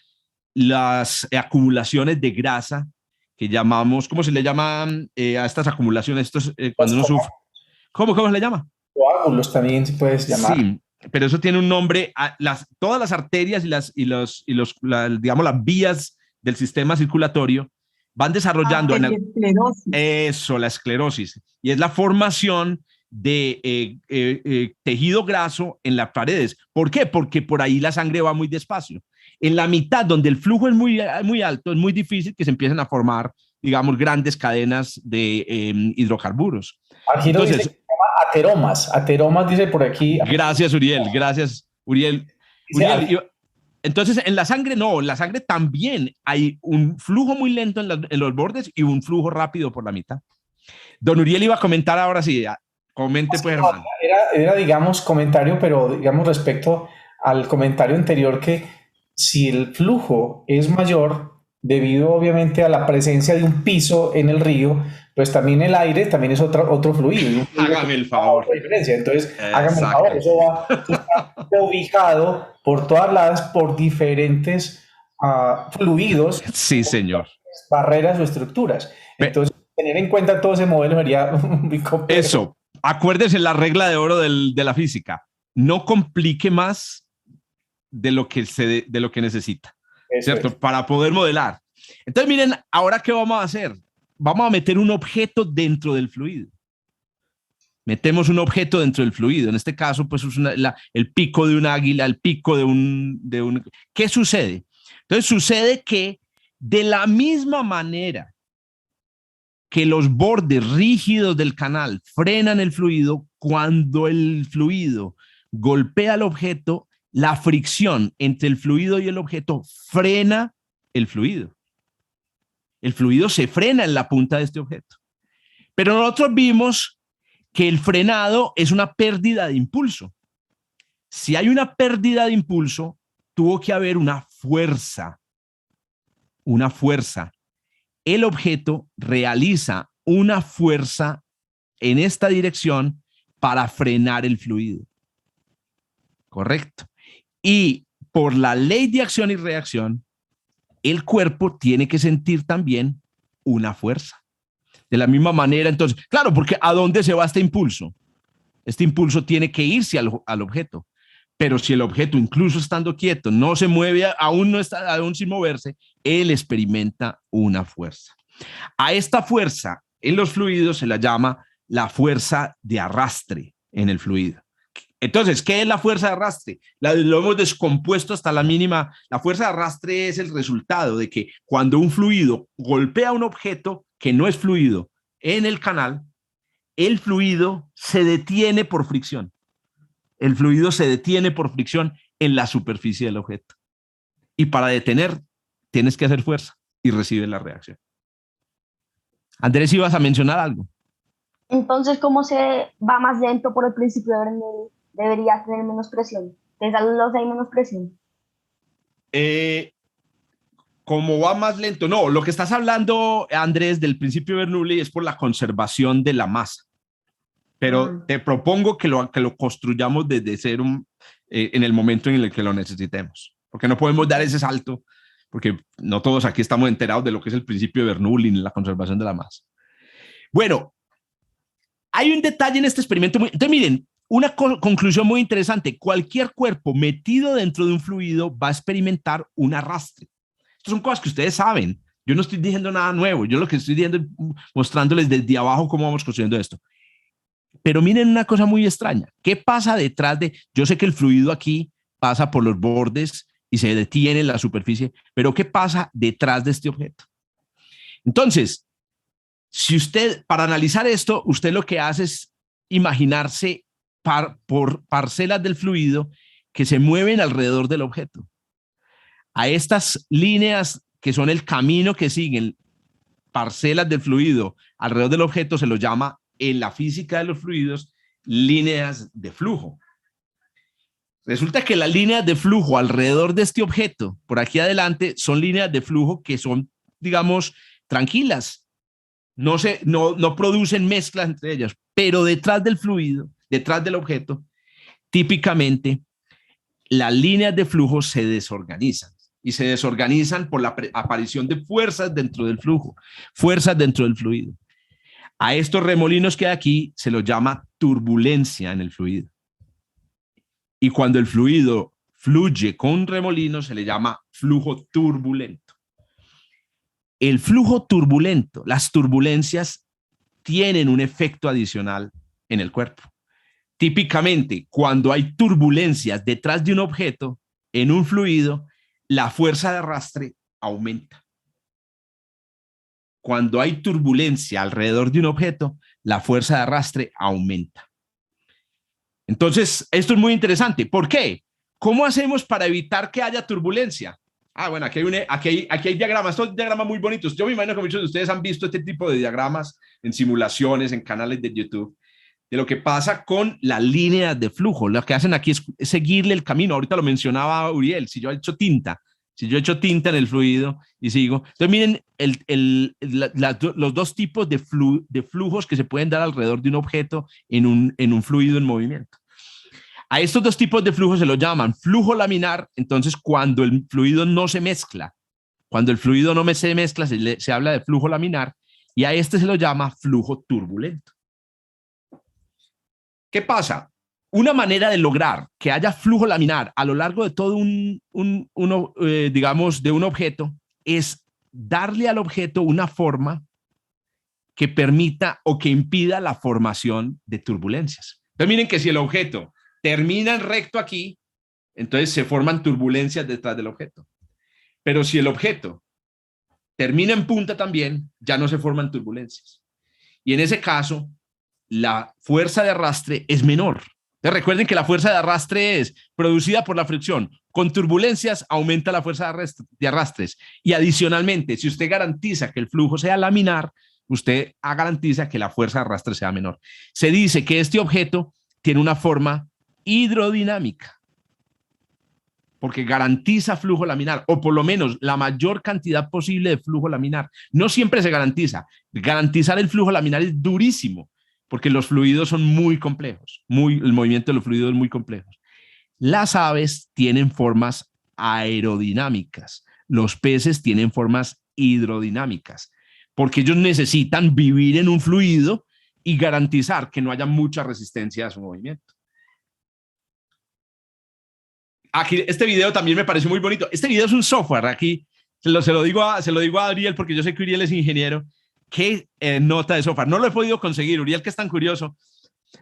las acumulaciones de grasa que llamamos, ¿cómo se le llaman a estas acumulaciones? Estos, cuando uno sufre. ¿Cómo se le llama? Coágulos también se puede llamar. Sí, pero eso tiene un nombre. Todas las arterias digamos, las vías del sistema circulatorio van desarrollando la esclerosis. Y es la formación de tejido graso en las paredes. ¿Por qué? Porque por ahí la sangre va muy despacio. En la mitad, donde el flujo es muy, muy alto, es muy difícil que se empiecen a formar digamos, grandes cadenas de hidrocarburos. Argiro Entonces, dice que se llama ateromas. Ateromas dice por aquí. gracias, Uriel. Gracias, Uriel. Dice Entonces, en la sangre no, en la sangre también hay un flujo muy lento en los bordes y un flujo rápido por la mitad. Don Uriel iba a comentar ahora sí. Comente, pues, hermano. Era, digamos, comentario, pero digamos respecto al comentario anterior, que si el flujo es mayor, debido obviamente a la presencia de un piso en el río, pues también el aire también es otro fluido. Y un fluido Hágame el favor. Diferencia. Entonces, hágame el Exacto. favor, eso está cobijado por todas las, por diferentes fluidos, Sí, señor. barreras o estructuras. Entonces, tener en cuenta todo ese modelo sería muy complejo. Eso. Acuérdese la regla de oro de la física. No complique más de lo que necesita, ¿cierto? Es. Para poder modelar. Entonces, miren, ahora ¿qué vamos a hacer? Vamos a meter un objeto dentro del fluido. Metemos un objeto dentro del fluido. En este caso, pues es el pico de un águila, el pico de un... ¿Qué sucede? Entonces, sucede que de la misma manera que los bordes rígidos del canal frenan el fluido, cuando el fluido golpea el objeto, la fricción entre el fluido y el objeto frena el fluido. El fluido se frena en la punta de este objeto. Pero nosotros vimos que el frenado es una pérdida de impulso. Si hay una pérdida de impulso, tuvo que haber una fuerza. Una fuerza. El objeto realiza una fuerza en esta dirección para frenar el fluido. Correcto. Y por la ley de acción y reacción, el cuerpo tiene que sentir también una fuerza. De la misma manera, entonces, claro, porque ¿a dónde se va este impulso? Este impulso tiene que irse al objeto. Pero si el objeto, incluso estando quieto, no se mueve, aún sin moverse, él experimenta una fuerza. A esta fuerza en los fluidos se la llama la fuerza de arrastre en el fluido. Entonces, ¿qué es la fuerza de arrastre? Lo hemos descompuesto hasta la mínima. La fuerza de arrastre es el resultado de que cuando un fluido golpea un objeto que no es fluido en el canal, el fluido se detiene por fricción. El fluido se detiene por fricción en la superficie del objeto. Y para detener, tienes que hacer fuerza y recibes la reacción. Andrés, ¿ibas a mencionar algo? Entonces, ¿cómo se va más lento por el principio de Bernoulli? Debería tener menos presión. ¿De los hay menos presión? Como va más lento. No, lo que estás hablando, Andrés, del principio de Bernoulli es por la conservación de la masa. Pero te propongo que lo construyamos desde cero en el momento en el que lo necesitemos. Porque no podemos dar ese salto, porque no todos aquí estamos enterados de lo que es el principio de Bernoulli ni la conservación de la masa. Bueno, hay un detalle en este experimento. Entonces, miren, una conclusión muy interesante. Cualquier cuerpo metido dentro de un fluido va a experimentar un arrastre. Estas son cosas que ustedes saben. Yo no estoy diciendo nada nuevo. Yo lo que estoy diciendo es mostrándoles desde abajo cómo vamos construyendo esto. Pero miren una cosa muy extraña. ¿Qué pasa detrás de...? Yo sé que el fluido aquí pasa por los bordes y se detiene en la superficie, pero ¿qué pasa detrás de este objeto? Entonces, si usted, para analizar esto, usted lo que hace es imaginarse por parcelas del fluido que se mueven alrededor del objeto. A estas líneas que son el camino que siguen parcelas del fluido alrededor del objeto se los llama en la física de los fluidos líneas de flujo. Resulta que las líneas de flujo alrededor de este objeto, por aquí adelante, son líneas de flujo que son, digamos, tranquilas. No producen mezclas entre ellas, pero detrás del fluido, detrás del objeto, típicamente las líneas de flujo se desorganizan y se desorganizan por la aparición de fuerzas dentro del flujo, fuerzas dentro del fluido. A estos remolinos que hay aquí se los llama turbulencia en el fluido. Y cuando el fluido fluye con remolinos se le llama flujo turbulento. El flujo turbulento, las turbulencias tienen un efecto adicional en el cuerpo. Típicamente, cuando hay turbulencias detrás de un objeto, en un fluido, la fuerza de arrastre aumenta. cuando hay turbulencia alrededor de un objeto, la fuerza de arrastre aumenta. Entonces, esto es muy interesante. ¿Por qué? ¿Cómo hacemos para evitar que haya turbulencia? Bueno, aquí hay diagramas, estos diagramas muy bonitos. Yo me imagino que muchos de ustedes han visto este tipo de diagramas en simulaciones, en canales de YouTube, de lo que pasa con la línea de flujo. Lo que hacen aquí es seguirle el camino. Ahorita lo mencionaba Uriel, si yo he hecho tinta en el fluido y sigo. Entonces miren los dos tipos de flujos que se pueden dar alrededor de un objeto en un fluido en movimiento. A estos dos tipos de flujos se los llaman flujo laminar. Entonces, cuando el fluido no se mezcla, se habla de flujo laminar, y a este se lo llama flujo turbulento. ¿Qué pasa? Una manera de lograr que haya flujo laminar a lo largo de todo digamos, de un objeto es darle al objeto una forma que permita o que impida la formación de turbulencias. Entonces, miren que si el objeto termina en recto aquí, entonces se forman turbulencias detrás del objeto. Pero si el objeto termina en punta también, ya no se forman turbulencias. Y en ese caso, la fuerza de arrastre es menor. Entonces, recuerden que la fuerza de arrastre es producida por la fricción. Con turbulencias aumenta la fuerza de arrastres. Y adicionalmente, si usted garantiza que el flujo sea laminar, usted garantiza que la fuerza de arrastre sea menor. Se dice que este objeto tiene una forma hidrodinámica, porque garantiza flujo laminar, o por lo menos la mayor cantidad posible de flujo laminar. No siempre se garantiza. Garantizar el flujo laminar es durísimo, porque los fluidos son muy complejos, el movimiento de los fluidos es muy complejo. Las aves tienen formas aerodinámicas, los peces tienen formas hidrodinámicas, porque ellos necesitan vivir en un fluido y garantizar que no haya mucha resistencia a su movimiento. Aquí, este video también me pareció muy bonito. Este video es un software. Aquí se lo digo a Uriel, porque yo sé que Uriel es ingeniero. ¿Qué nota de software? No lo he podido conseguir. Uriel, que es tan curioso.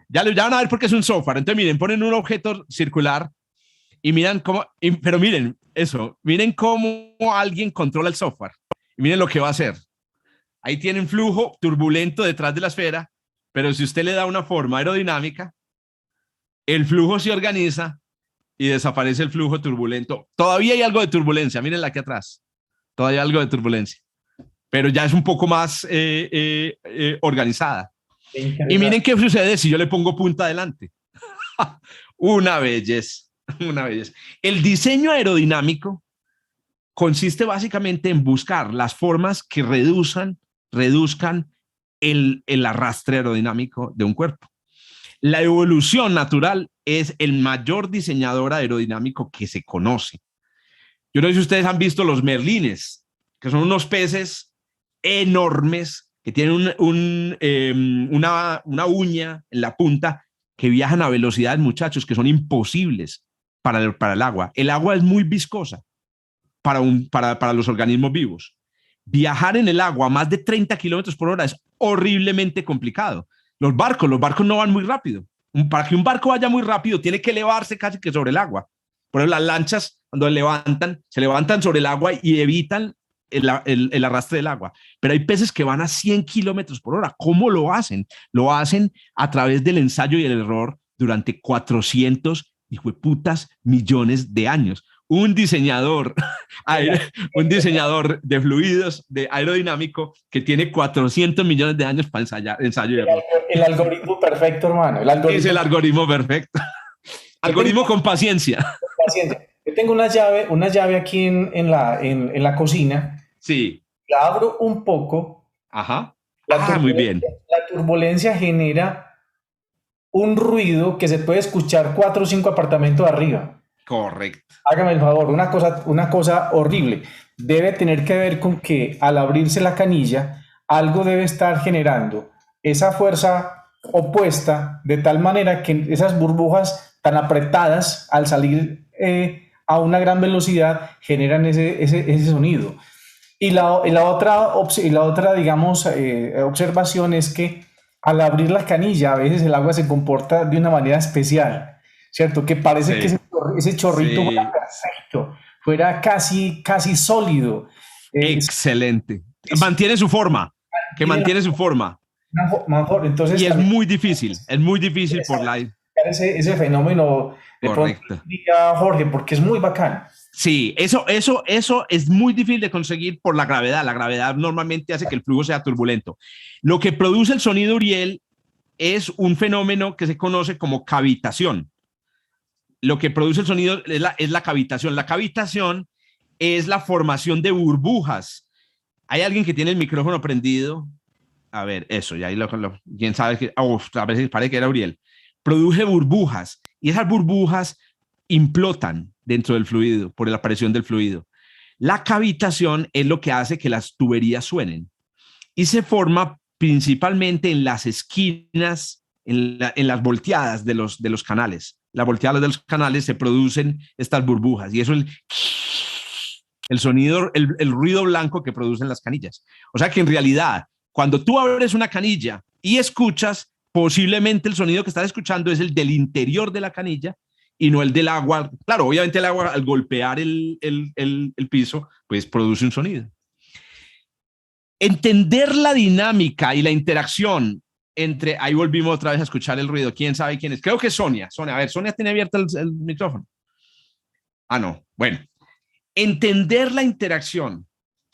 Ya van a ver por qué es un software. Entonces, miren, ponen un objeto circular y miran cómo, pero miren eso, miren cómo alguien controla el software. Y miren lo que va a hacer. Ahí tienen flujo turbulento detrás de la esfera, pero si usted le da una forma aerodinámica, el flujo se organiza y desaparece el flujo turbulento. Todavía hay algo de turbulencia, mírenla aquí atrás. Todavía hay algo de turbulencia, pero ya es un poco más organizada. Y miren qué sucede si yo le pongo punta adelante. Una belleza, una belleza. El diseño aerodinámico consiste básicamente en buscar las formas que reduzcan el arrastre aerodinámico de un cuerpo. La evolución natural es el mayor diseñador aerodinámico que se conoce. Yo no sé si ustedes han visto los merlines, que son unos peces enormes que tienen una uña en la punta, que viajan a velocidades, muchachos, que son imposibles para el agua. El agua es muy viscosa para los organismos vivos. Viajar en el agua a más de 30 kilómetros por hora es horriblemente complicado. Los barcos no van muy rápido. Para que un barco vaya muy rápido, tiene que elevarse casi que sobre el agua. Por ejemplo, las lanchas, cuando se levantan sobre el agua y evitan el arrastre del agua. Pero hay peces que van a 100 kilómetros por hora. ¿Cómo lo hacen? Lo hacen a través del ensayo y el error durante 400 millones de años. Un diseñador de fluidos, de aerodinámico, que tiene 400 millones de años para ensayo y error. El algoritmo perfecto, hermano. Es el algoritmo perfecto. Algoritmo con paciencia. Yo tengo una llave aquí en la cocina. Sí. La abro un poco. Ajá. Muy bien. La turbulencia genera un ruido que se puede escuchar 4 o 5 apartamentos de arriba. Correcto. Hágame el favor, una cosa horrible. Debe tener que ver con que al abrirse la canilla, algo debe estar generando esa fuerza opuesta, de tal manera que esas burbujas tan apretadas al salir a una gran velocidad generan ese sonido. Y la otra digamos, observación es que al abrir la canilla, a veces el agua se comporta de una manera especial, ¿cierto? Que parece que ese chorrito fuera perfecto, fuera casi sólido. Excelente. mantiene su forma, que mantiene su forma. Mejor, entonces Y es también muy difícil por la... ese fenómeno de Correcto. Jorge, porque es muy bacán. Sí, eso es muy difícil de conseguir por la gravedad. La gravedad normalmente hace que el flujo sea turbulento. Lo que produce el sonido Uriel es un fenómeno que se conoce como cavitación. Lo que produce el sonido es la cavitación. La cavitación es la formación de burbujas. Hay alguien que tiene el micrófono prendido. A ver, eso, ya ahí quién sabe que, a veces parece que era Uriel. Produce burbujas y esas burbujas implotan dentro del fluido por la aparición del fluido. La cavitación es lo que hace que las tuberías suenen y se forma principalmente en las esquinas, en las volteadas de los canales. Las volteadas de los canales se producen estas burbujas y eso es el sonido, el ruido blanco que producen las canillas. O sea que en realidad, cuando tú abres una canilla y escuchas, posiblemente el sonido que estás escuchando es el del interior de la canilla y no el del agua. Claro, obviamente el agua al golpear el piso, pues produce un sonido. Entender la dinámica y la interacción entre, ahí volvimos otra vez a escuchar el ruido, quién sabe quién es, creo que es Sonia. A ver, Sonia tiene abierto el micrófono. Ah, no, bueno. Entender la interacción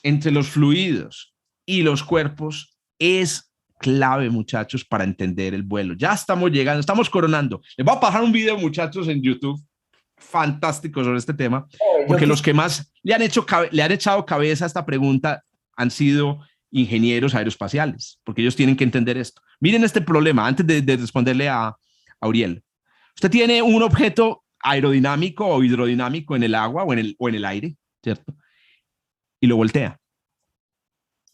entre los fluidos y los cuerpos es clave, muchachos, para entender el vuelo. Ya estamos llegando, estamos coronando. Les voy a pasar un video, muchachos, en YouTube fantástico sobre este tema, porque los que más le han echado cabeza a esta pregunta han sido ingenieros aeroespaciales, porque ellos tienen que entender esto. Miren este problema, antes de responderle a Uriel. Usted tiene un objeto aerodinámico o hidrodinámico en el agua o en el aire, ¿cierto? Y lo voltea,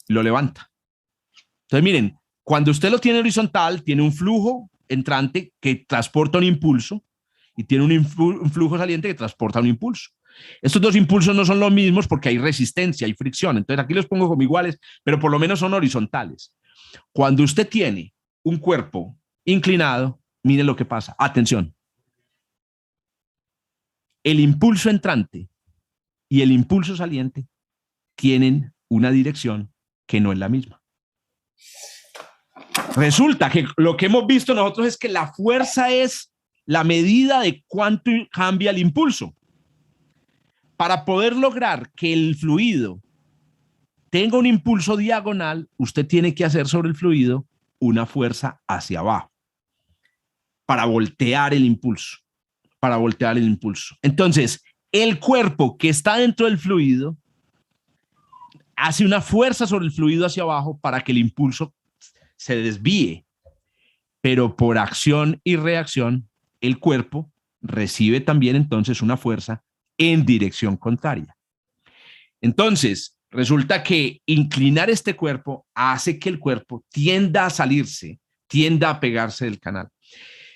lo levanta. Entonces, miren, cuando usted lo tiene horizontal, tiene un flujo entrante que transporta un impulso y tiene un flujo saliente que transporta un impulso. Estos dos impulsos no son los mismos porque hay resistencia, hay fricción. Entonces, aquí los pongo como iguales, pero por lo menos son horizontales. Cuando usted tiene un cuerpo inclinado, miren lo que pasa. Atención. El impulso entrante y el impulso saliente tienen una dirección que no es la misma. Resulta que lo que hemos visto nosotros es que la fuerza es la medida de cuánto cambia el impulso. Para poder lograr que el fluido tenga un impulso diagonal, usted tiene que hacer sobre el fluido una fuerza hacia abajo para voltear el impulso. Entonces, el cuerpo que está dentro del fluido hace una fuerza sobre el fluido hacia abajo para que el impulso se desvíe, pero por acción y reacción, el cuerpo recibe también entonces una fuerza en dirección contraria. Entonces, resulta que inclinar este cuerpo hace que el cuerpo tienda a salirse, tienda a pegarse del canal.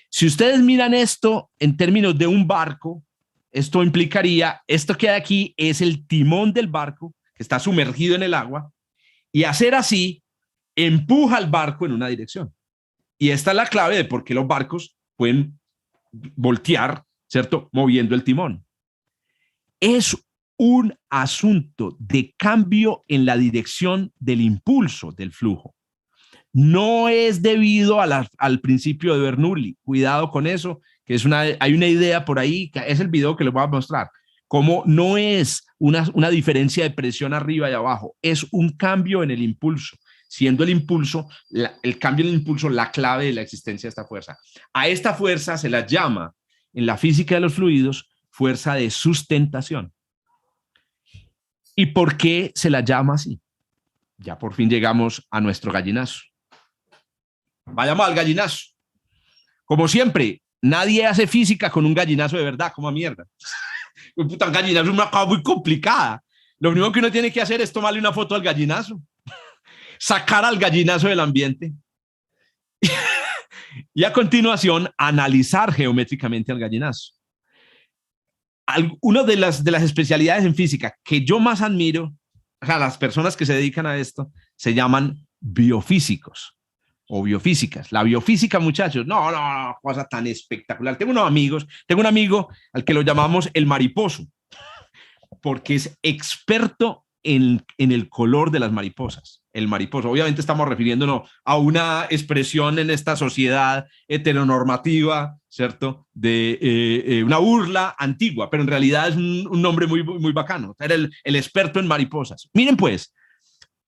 Si ustedes miran esto en términos de un barco, esto implicaría, esto que hay aquí es el timón del barco que está sumergido en el agua y hacer así empuja al barco en una dirección. Y esta es la clave de por qué los barcos pueden voltear, ¿cierto? Moviendo el timón. Es un asunto de cambio en la dirección del impulso del flujo. No es debido al principio de Bernoulli. Cuidado con eso, que hay una idea por ahí, que es el video que les voy a mostrar, como no es una diferencia de presión arriba y abajo, es un cambio en el impulso, siendo el impulso, el cambio en el impulso la clave de la existencia de esta fuerza. A esta fuerza se la llama, en la física de los fluidos, fuerza de sustentación. ¿Y por qué se la llama así? Ya por fin llegamos a nuestro gallinazo. Vayamos al gallinazo. Como siempre, nadie hace física con un gallinazo de verdad, como a mierda. Un gallinazo es una cosa muy complicada. Lo único que uno tiene que hacer es tomarle una foto al gallinazo, sacar al gallinazo del ambiente y a continuación analizar geométricamente al gallinazo. Una de las especialidades en física que yo más admiro, o sea, las personas que se dedican a esto, se llaman biofísicos o biofísicas. La biofísica, muchachos, no, cosa tan espectacular. Tengo un amigo al que lo llamamos el mariposo, porque es experto en el color de las mariposas. El mariposa. Obviamente estamos refiriéndonos a una expresión en esta sociedad heteronormativa, ¿cierto? De una burla antigua, pero en realidad es un nombre muy bacano. Era el experto en mariposas. Miren pues,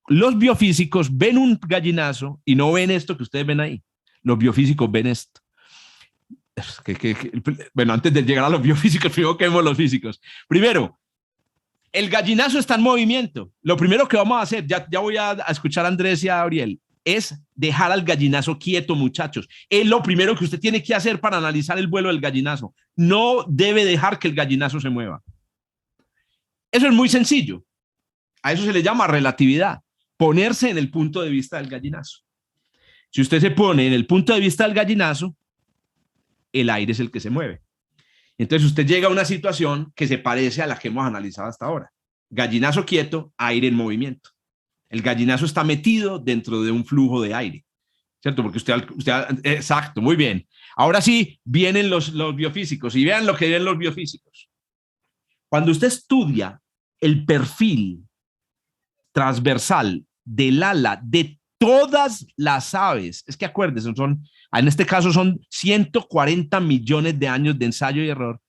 los biofísicos ven un gallinazo y no ven esto que ustedes ven ahí. Los biofísicos ven esto. Bueno, antes de llegar a los biofísicos, primero que vemos los físicos. Primero, el gallinazo está en movimiento. Lo primero que vamos a hacer, ya voy a escuchar a Andrés y a Gabriel, es dejar al gallinazo quieto, muchachos. Es lo primero que usted tiene que hacer para analizar el vuelo del gallinazo. No debe dejar que el gallinazo se mueva. Eso es muy sencillo. A eso se le llama relatividad. Ponerse en el punto de vista del gallinazo. Si usted se pone en el punto de vista del gallinazo, el aire es el que se mueve. Entonces usted llega a una situación que se parece a la que hemos analizado hasta ahora. Gallinazo quieto, aire en movimiento. El gallinazo está metido dentro de un flujo de aire, ¿cierto? Porque usted exacto, muy bien. Ahora sí, vienen los biofísicos y vean lo que ven los biofísicos. Cuando usted estudia el perfil transversal del ala de todas las aves, es que acuérdense, en este caso son 140 millones de años de ensayo y error,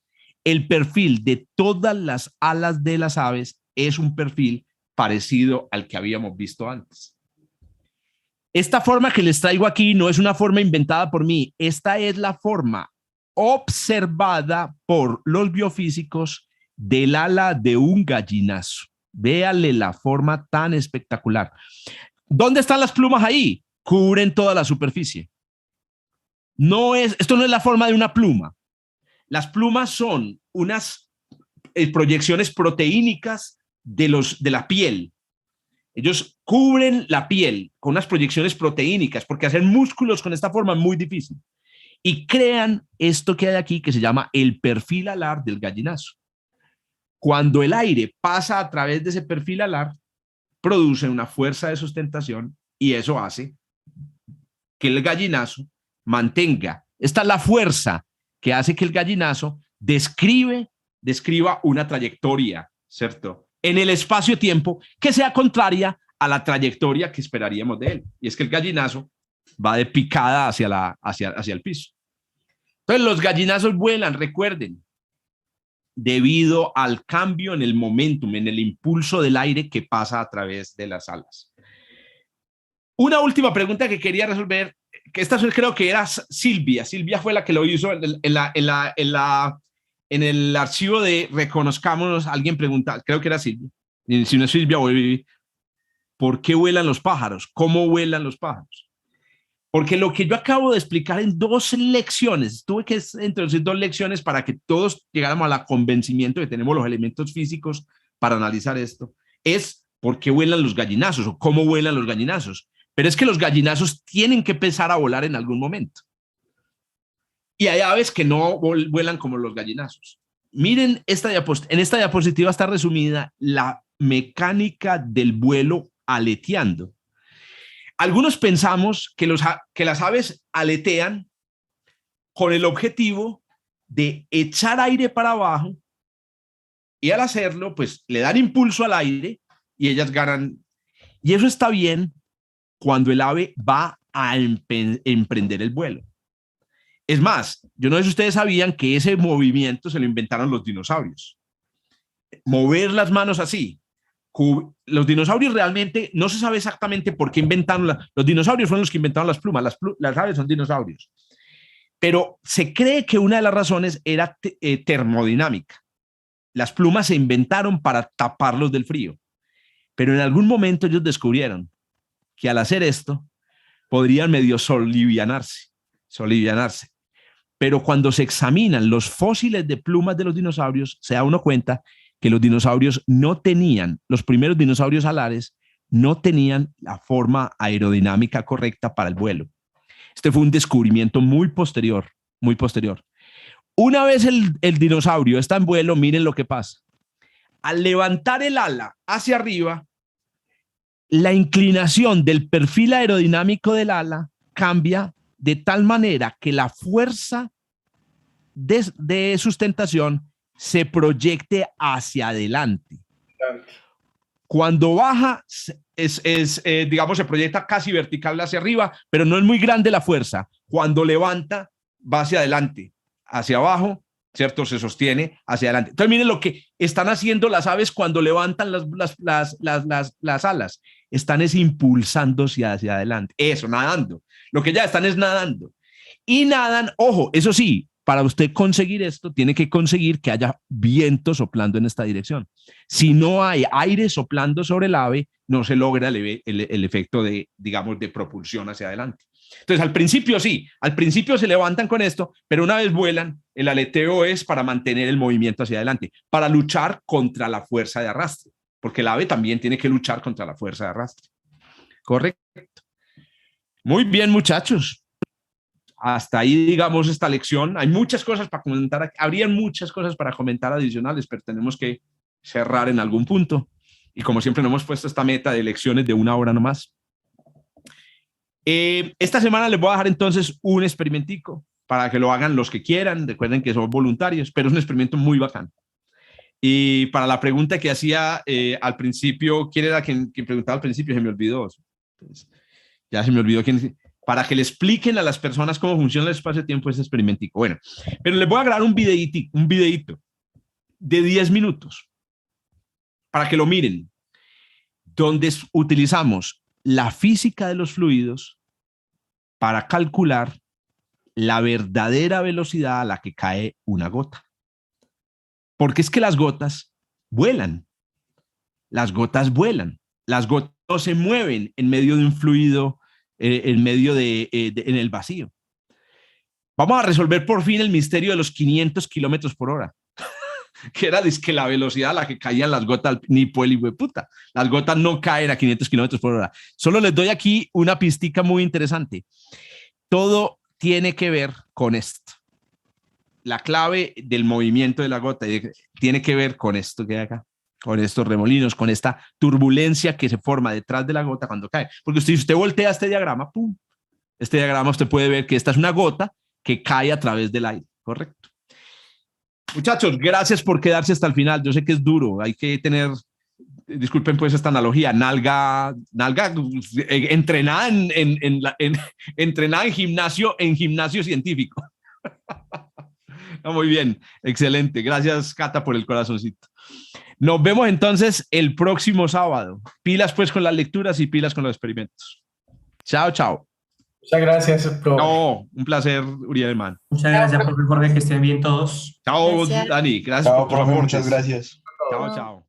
el perfil de todas las alas de las aves es un perfil parecido al que habíamos visto antes. Esta forma que les traigo aquí no es una forma inventada por mí, esta es la forma observada por los biofísicos del ala de un gallinazo. Véale la forma tan espectacular. ¿Dónde están las plumas ahí? Cubren toda la superficie. Esto no es la forma de una pluma. Las plumas son unas proyecciones proteínicas de la piel. Ellos cubren la piel con unas proyecciones proteínicas porque hacer músculos con esta forma es muy difícil. Y crean esto que hay aquí que se llama el perfil alar del gallinazo. Cuando el aire pasa a través de ese perfil alar, produce una fuerza de sustentación y eso hace que el gallinazo mantenga. Esta es la fuerza que hace que el gallinazo describa una trayectoria, ¿cierto? En el espacio-tiempo que sea contraria a la trayectoria que esperaríamos de él. Y es que el gallinazo va de picada hacia el piso. Entonces los gallinazos vuelan, recuerden, debido al cambio en el momentum, en el impulso del aire que pasa a través de las alas. Una última pregunta que quería resolver, que esta creo que era Silvia. Silvia fue la que lo hizo en el archivo de Reconozcámonos. Alguien pregunta, creo que era Silvia. Y si no es Silvia, ¿por qué vuelan los pájaros? ¿Cómo vuelan los pájaros? Porque lo que yo acabo de explicar en 2 lecciones, tuve que introducir 2 lecciones para que todos llegáramos al convencimiento de que tenemos los elementos físicos para analizar esto, es por qué vuelan los gallinazos o cómo vuelan los gallinazos. Pero es que los gallinazos tienen que empezar a volar en algún momento. Y hay aves que no vuelan como los gallinazos. Miren, en esta diapositiva está resumida la mecánica del vuelo aleteando. Algunos pensamos que las aves aletean con el objetivo de echar aire para abajo y al hacerlo, pues le dan impulso al aire y ellas ganan. Y eso está bien cuando el ave va a emprender el vuelo. Es más, yo no sé si ustedes sabían que ese movimiento se lo inventaron los dinosaurios. Mover las manos así. Los dinosaurios realmente no se sabe exactamente por qué inventaron los dinosaurios fueron los que inventaron las plumas, las aves son dinosaurios, pero se cree que una de las razones era termodinámica. Las plumas se inventaron para taparlos del frío, pero en algún momento ellos descubrieron que al hacer esto podrían medio solivianarse, pero cuando se examinan los fósiles de plumas de los dinosaurios se da uno cuenta que los dinosaurios los primeros dinosaurios alares no tenían la forma aerodinámica correcta para el vuelo. Este fue un descubrimiento muy posterior. Una vez el dinosaurio está en vuelo, miren lo que pasa. Al levantar el ala hacia arriba, la inclinación del perfil aerodinámico del ala cambia de tal manera que la fuerza de sustentación se proyecte hacia adelante. Cuando baja, digamos, se proyecta casi vertical hacia arriba, pero no es muy grande la fuerza. Cuando levanta, va hacia adelante, hacia abajo, ¿cierto? Se sostiene hacia adelante. Entonces, miren lo que están haciendo las aves cuando levantan las alas. Están impulsándose hacia adelante. Eso, nadando. Lo que ya están es nadando. Y nadan, ojo, eso sí, para usted conseguir esto, tiene que conseguir que haya viento soplando en esta dirección. Si no hay aire soplando sobre el ave, no se logra el efecto de, digamos, de propulsión hacia adelante. Entonces, al principio sí, al principio se levantan con esto, pero una vez vuelan, el aleteo es para mantener el movimiento hacia adelante, para luchar contra la fuerza de arrastre, porque el ave también tiene que luchar contra la fuerza de arrastre. Correcto. Muy bien, muchachos. Hasta ahí, digamos, esta lección. Hay muchas cosas para comentar. Habrían muchas cosas para comentar adicionales, pero tenemos que cerrar en algún punto. Y como siempre, nos hemos puesto esta meta de lecciones de 1 hora nomás. Esta semana les voy a dejar entonces un experimentico para que lo hagan los que quieran. Recuerden que son voluntarios, pero es un experimento muy bacán. Y para la pregunta que hacía al principio, ¿quién era quien preguntaba al principio? Se me olvidó. Pues, ya se me olvidó quién. Para que le expliquen a las personas cómo funciona el espacio-tiempo ese experimentico. Bueno, pero les voy a grabar un videíto de 10 minutos para que lo miren, donde utilizamos la física de los fluidos para calcular la verdadera velocidad a la que cae una gota. Porque es que las gotas vuelan. Las gotas vuelan. Las gotas no se mueven en medio de un fluido, en medio en el vacío. Vamos a resolver por fin el misterio de los 500 kilómetros por hora, que era que la velocidad a la que caían las gotas, ni puel y puta. Las gotas no caen a 500 kilómetros por hora. Solo les doy aquí una pistica muy interesante. Todo tiene que ver con esto. La clave del movimiento de la gota tiene que ver con esto que hay acá, con estos remolinos, con esta turbulencia que se forma detrás de la gota cuando cae. Porque si usted voltea este diagrama, ¡pum! Este diagrama usted puede ver que esta es una gota que cae a través del aire, ¿correcto? Muchachos, gracias por quedarse hasta el final. Yo sé que es duro, hay que tener, disculpen pues esta analogía, nalga entrenada entrenada en gimnasio científico. Muy bien, excelente. Gracias, Cata, por el corazoncito. Nos vemos entonces el próximo sábado. Pilas pues con las lecturas y pilas con los experimentos. Chao, chao. Muchas gracias, profe. No, un placer, Uriel, hermano. Muchas gracias, profe Jorge, que estén bien todos. Chao, Gracias. Dani. Gracias Chao, por tus profe, aportes. muchas gracias. Chao, chao.